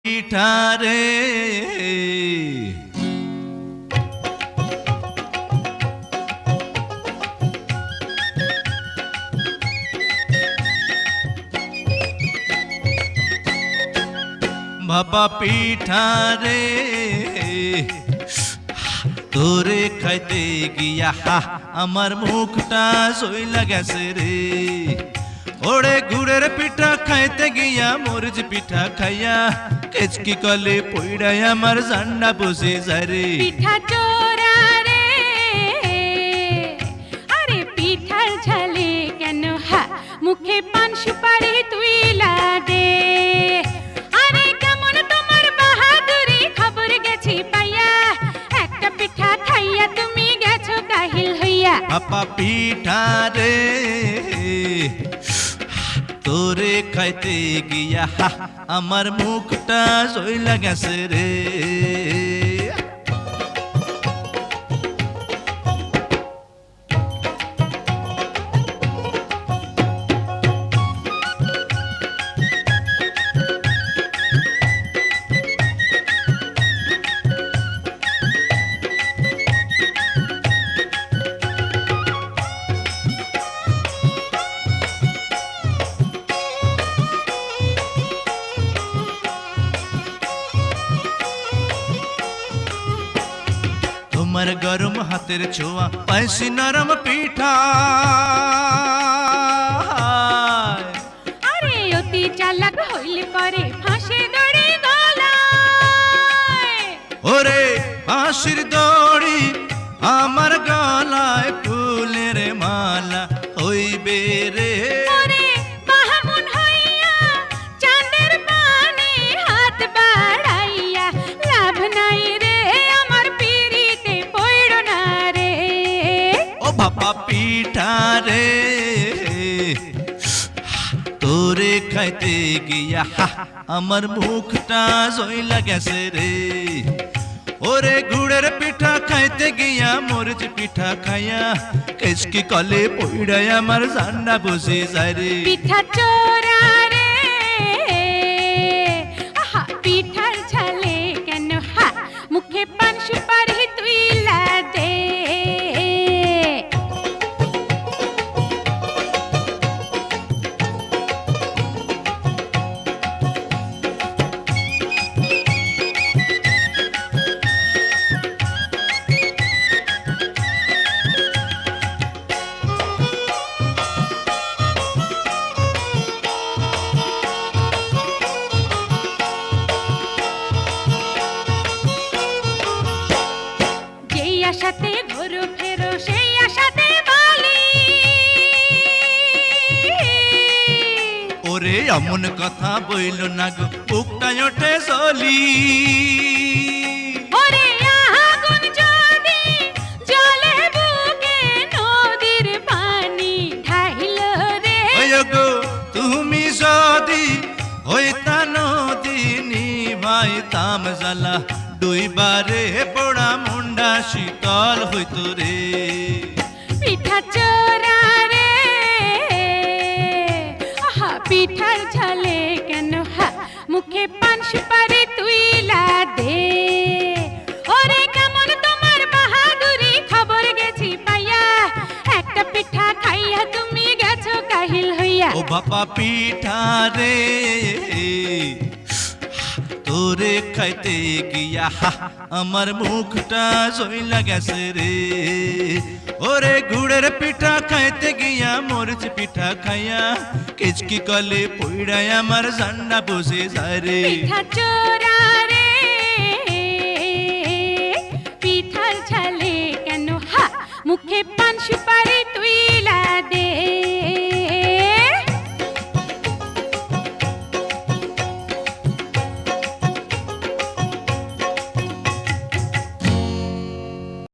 পিঠারে বাবা পিঠারে তোরে খাইতে গিয়া আমার মুখটা জইলা গেছে রে। ওরে গুড়ের পিঠা খাইতে গিয়া মরিচ পিঠা খাইয়া কেচকি কলে পইড়াই আমার জান্ডা বসে যায় রে। পিঠা চোরা রে, আরে পিঠার ঝালে কেন মুখে পান সুপারি তুই দে। আরে কেমন তোমার বাহাদুরি খবর গেছি পাইয়া, একটা পিঠা খাইয়া তুমি গেছো কাহিল হইয়া। বাবা পিঠা রে তোরে খাইতে গিয়া আমার মুখটা জইলা গেছে রে। তোমার গরম হাতের ছোঁয়া পাইছি নরম পিঠা। আরে অতি চালাক হইলে পরে ফাঁসে দড়ি গলায়। ওরে ফাঁসির দড়ি আমার গলায় ফুলের মালা হইবে রে। ওরে বাহামুন হইয়া চাঁদের পানে হাত বাড়াইয়া লাভ নাই রে, আমার পিরিতে পড়ো না রে। ও বাবা পিঠা রে তোরে খাইতে গিয়া আমার মুখটা জইলা গেছে রে। ওরে গুড়ের পিঠা খাইতে গিয়া মরিচ পিঠা খাইয়া কেচকি কলে পইড়াই আমার জান্ডা বসে যায় রে। পিঠা চোরা রে, পিঠার ঝালে কেন মুখে পান সুপারি তুই দে। আশাতে ঘুরো ফেরো সেই আশাতে বলি, ওরে এমন কথা বইল না গো বুকটাই ওঠে চলি। ওরে আগুন যদি জ্বলে বুকে নদীর পানি ঢাইল রে। ওই গো তুমি যদি হইতা নদী নিভাইতাম জ্বালা দুইবারে পোড়া মুন্ডা শীতল হইতো রে। পিঠা চোরা রে, পিঠার ঝালে কেন মুখে পান সুপারি তুই দে। ওরে কেমন তোমার বাহাদুরি খবর গেছি পাইয়া, একটা পিঠা খাইয়া তুমি গেছো কাহিল হইয়া। ও বাবা পিঠা রে তোরে খাইতে গিয়া আমার মুখটা জইলা গেছে রে। ওরে গুড়ের পিঠা খাইতে গিয়া মরিচ পিঠা খাইয়া কেচকি কলে পইড়াই আমার জান্ডা বসে যায় রে। পিঠা চোরা